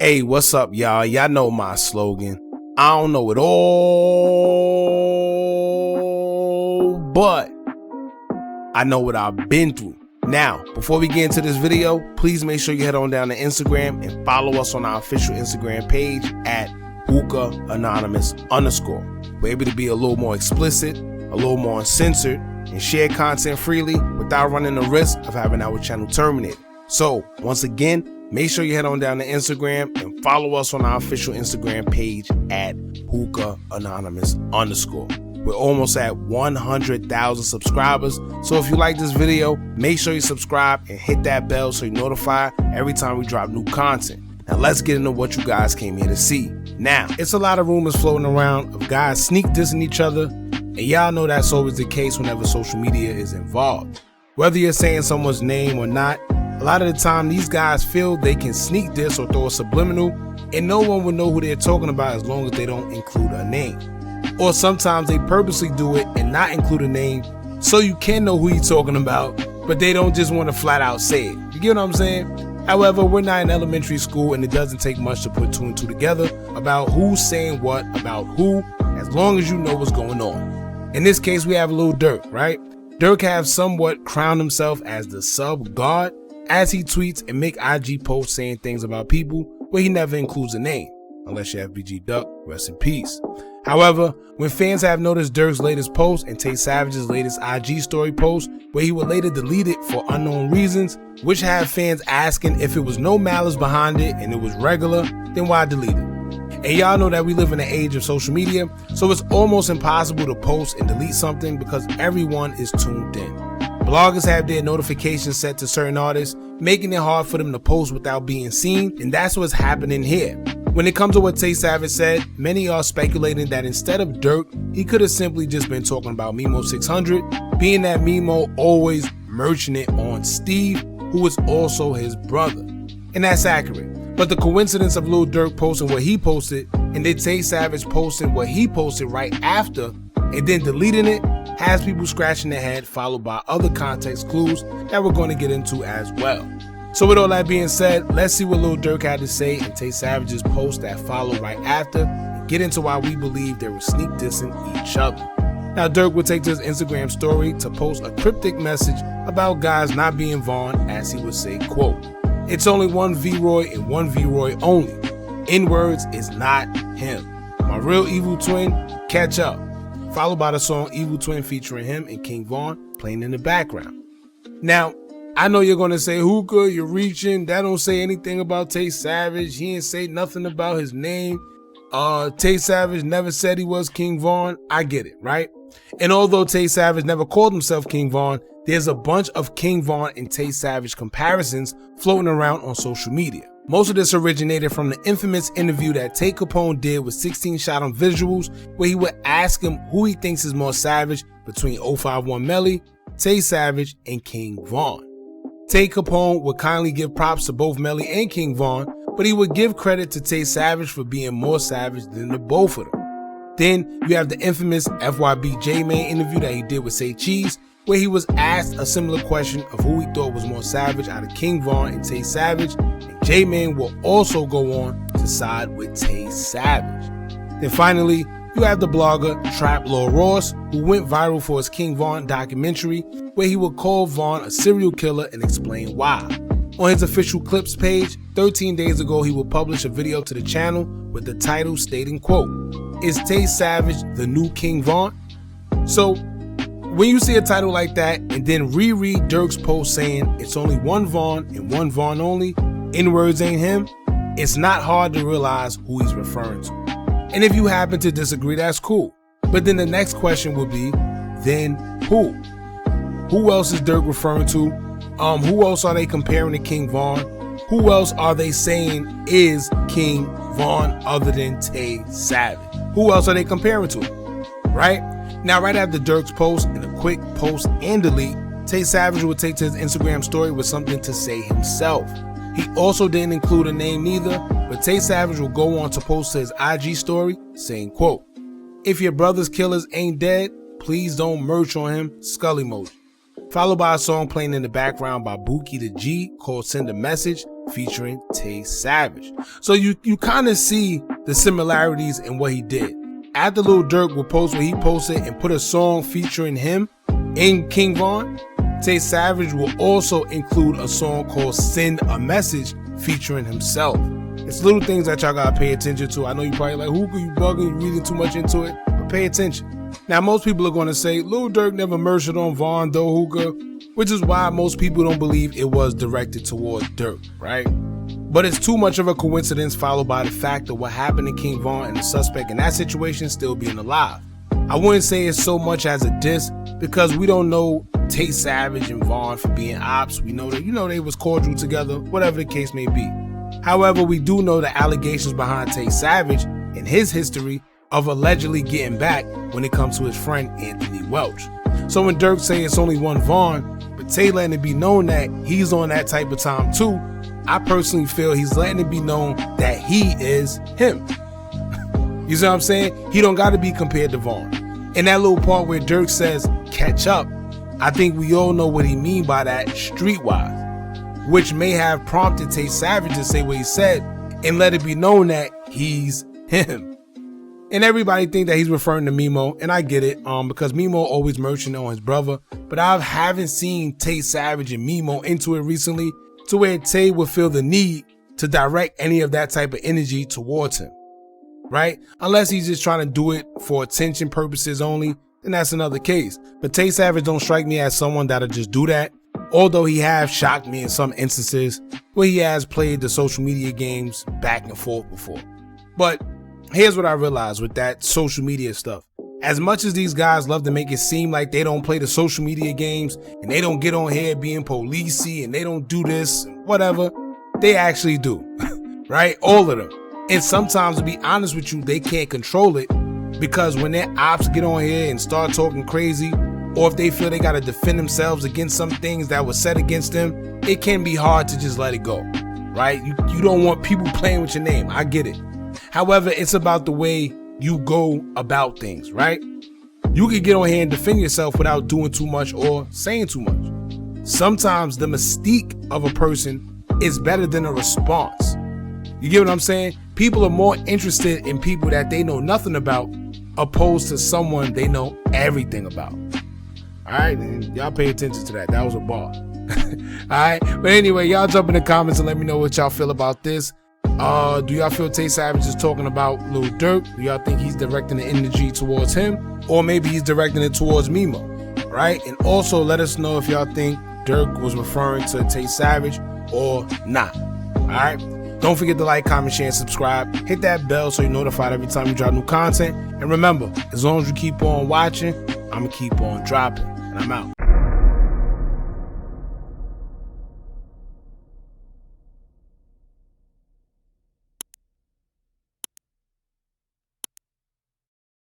Hey, what's up, y'all? Y'all know my slogan. I don't know it all, but I know what I've been through. Now, before we get into this video, please make sure you head on down to Instagram and follow us on our official Instagram page at Hookah Anonymous _. We're able to be a little more explicit, a little more uncensored, and share content freely without running the risk of having our channel terminated. So, once again, make sure you head on down to Instagram and follow us on our official Instagram page at Hookah Anonymous _. We're almost at 100,000 subscribers. So if you like this video, make sure you subscribe and hit that bell so you're notified every time we drop new content. Now let's get into what you guys came here to see. Now, it's a lot of rumors floating around of guys sneak dissing each other. And y'all know that's always the case whenever social media is involved. Whether you're saying someone's name or not, a lot of the time these guys feel they can sneak diss or throw a subliminal and no one will know who they're talking about as long as they don't include a name. Or sometimes they purposely do it and not include a name so you can know who you're talking about, but they don't just want to flat out say it. You get what I'm saying? However, we're not in elementary school and it doesn't take much to put two and two together about who's saying what about who, as long as you know what's going on. In this case, we have Lil Durk, right? Durk has somewhat crowned himself as the sub god as he tweets and make IG posts saying things about people where he never includes a name, unless you're FBG Duck, rest in peace. However, when fans have noticed Durk's latest post and Tay Savage's latest IG story post, where he would later delete it for unknown reasons, which have fans asking if it was no malice behind it and it was regular, then why delete it? And y'all know that we live in the age of social media, so it's almost impossible to post and delete something because everyone is tuned in. Bloggers have their notifications set to certain artists, making it hard for them to post without being seen, and that's what's happening here. When it comes to what Tay Savage said, many are speculating that instead of Durk, he could have simply just been talking about Memo 600, being that Memo always merching it on Steve, who is also his brother. And that's accurate. But the coincidence of Lil Durk posting what he posted, and then Tay Savage posting what he posted right after, and then deleting it, has people scratching their head, followed by other context clues that we're going to get into as well. So with all that being said, let's see what Lil Durk had to say in Tay Savage's post that followed right after, and get into why we believe they were sneak dissing each other. Now Durk would take to his Instagram story to post a cryptic message about guys not being Vaughn, as he would say, quote, "It's only one V-Roy and one V-Roy only. N-words is not him. My real evil twin, catch up." Followed by the song Evil Twin featuring him and King Vaughn playing in the background. Now, I know you're going to say, Hookah, you're reaching. That don't say anything about Tay Savage. He ain't say nothing about his name. Tay Savage never said he was King Vaughn. I get it, right? And although Tay Savage never called himself King Vaughn, there's a bunch of King Vaughn and Tay Savage comparisons floating around on social media. Most of this originated from the infamous interview that Tay Capone did with 16 Shot on Visuals, where he would ask him who he thinks is more savage between 051 Melly, Tay Savage, and King Vaughn. Tay Capone would kindly give props to both Melly and King Vaughn, but he would give credit to Tay Savage for being more savage than the both of them. Then you have the infamous FYB J-Man interview that he did with Say Cheese, where he was asked a similar question of who he thought was more savage out of King Vaughn and Tay Savage, and J-Man will also go on to side with Tay Savage. Then finally, you have the blogger Trap Law Ross, who went viral for his King Vaughn documentary, where he would call Vaughn a serial killer and explain why. On his official clips page, 13 days ago, he would publish a video to the channel with the title stating, quote, "Is Tay Savage the new King Vaughn?" So, when you see a title like that and then reread Durk's post saying it's only one Vaughn and one Vaughn only, N-words ain't him, it's not hard to realize who he's referring to. And if you happen to disagree, that's cool. But then the next question would be, then who? Who else is Durk referring to? Who else are they comparing to King Vaughn? Who else are they saying is King Vaughn other than Tay Savage? Who else are they comparing to? Right? Now, right after Durk's post and a quick post and delete, Tay Savage would take to his Instagram story with something to say himself. He also didn't include a name neither, but Tay Savage will go on to post to his IG story saying, quote, "If your brother's killers ain't dead, please don't merch on him, skull emoji." followed by a song playing in the background by Bookie the G called Send a Message featuring Tay Savage. So you kind of see the similarities in what he did. After Lil Durk would post what he posted and put a song featuring him in King Von, Tay Savage will also include a song called Send a Message featuring himself. It's little things that y'all gotta pay attention to. I know you probably like, Hookah, you bugging, you reading too much into it, but pay attention. Now, most people are gonna say, Lil Durk never merged on Von, though, Hookah, which is why most people don't believe it was directed towards Durk, right? But it's too much of a coincidence followed by the fact of what happened to King Von and the suspect in that situation still being alive. I wouldn't say it's so much as a diss because we don't know Tay Savage and Von for being ops. We know that, they was cordial together, whatever the case may be. However, we do know the allegations behind Tay Savage and his history of allegedly getting back when it comes to his friend Anthony Welch. So when Durk say it's only one Von, but Tay letting it be known that he's on that type of time too, I personally feel he's letting it be known that he is him. You see what I'm saying? He don't got to be compared to Von. In that little part where Durk says, catch up, I think we all know what he mean by that streetwise, which may have prompted Tay Savage to say what he said and let it be known that he's him. And everybody think that he's referring to Mimo, and I get it, because Mimo always merchant on his brother, but I haven't seen Tay Savage and Mimo into it recently to where Tay would feel the need to direct any of that type of energy towards him, right? Unless he's just trying to do it for attention purposes only, then that's another case. But Tay Savage don't strike me as someone that'll just do that, although he has shocked me in some instances where he has played the social media games back and forth before. But here's what I realized with that social media stuff. As much as these guys love to make it seem like they don't play the social media games and they don't get on here being policey and they don't do this, whatever, they actually do, right? All of them. And sometimes, to be honest with you, they can't control it because when their ops get on here and start talking crazy, or if they feel they got to defend themselves against some things that were said against them, it can be hard to just let it go, right? You don't want people playing with your name. I get it. However, it's about the way you go about things, right? You can get on here and defend yourself without doing too much or saying too much. Sometimes the mystique of a person is better than a response. You get what I'm saying? People are more interested in people that they know nothing about opposed to someone they know everything about. All right, and y'all pay attention to that. That was a bar. All right, but anyway, y'all jump in the comments and let me know what y'all feel about this. Do y'all feel Tay Savage is talking about Lil Durk? Do y'all think he's directing the energy towards him? Or maybe he's directing it towards Mimo, right? And also let us know if y'all think Durk was referring to Tay Savage or not, all right? Don't forget to like, comment, share, and subscribe. Hit that bell so you're notified every time we drop new content. And remember, as long as you keep on watching, I'm going to keep on dropping. And I'm out.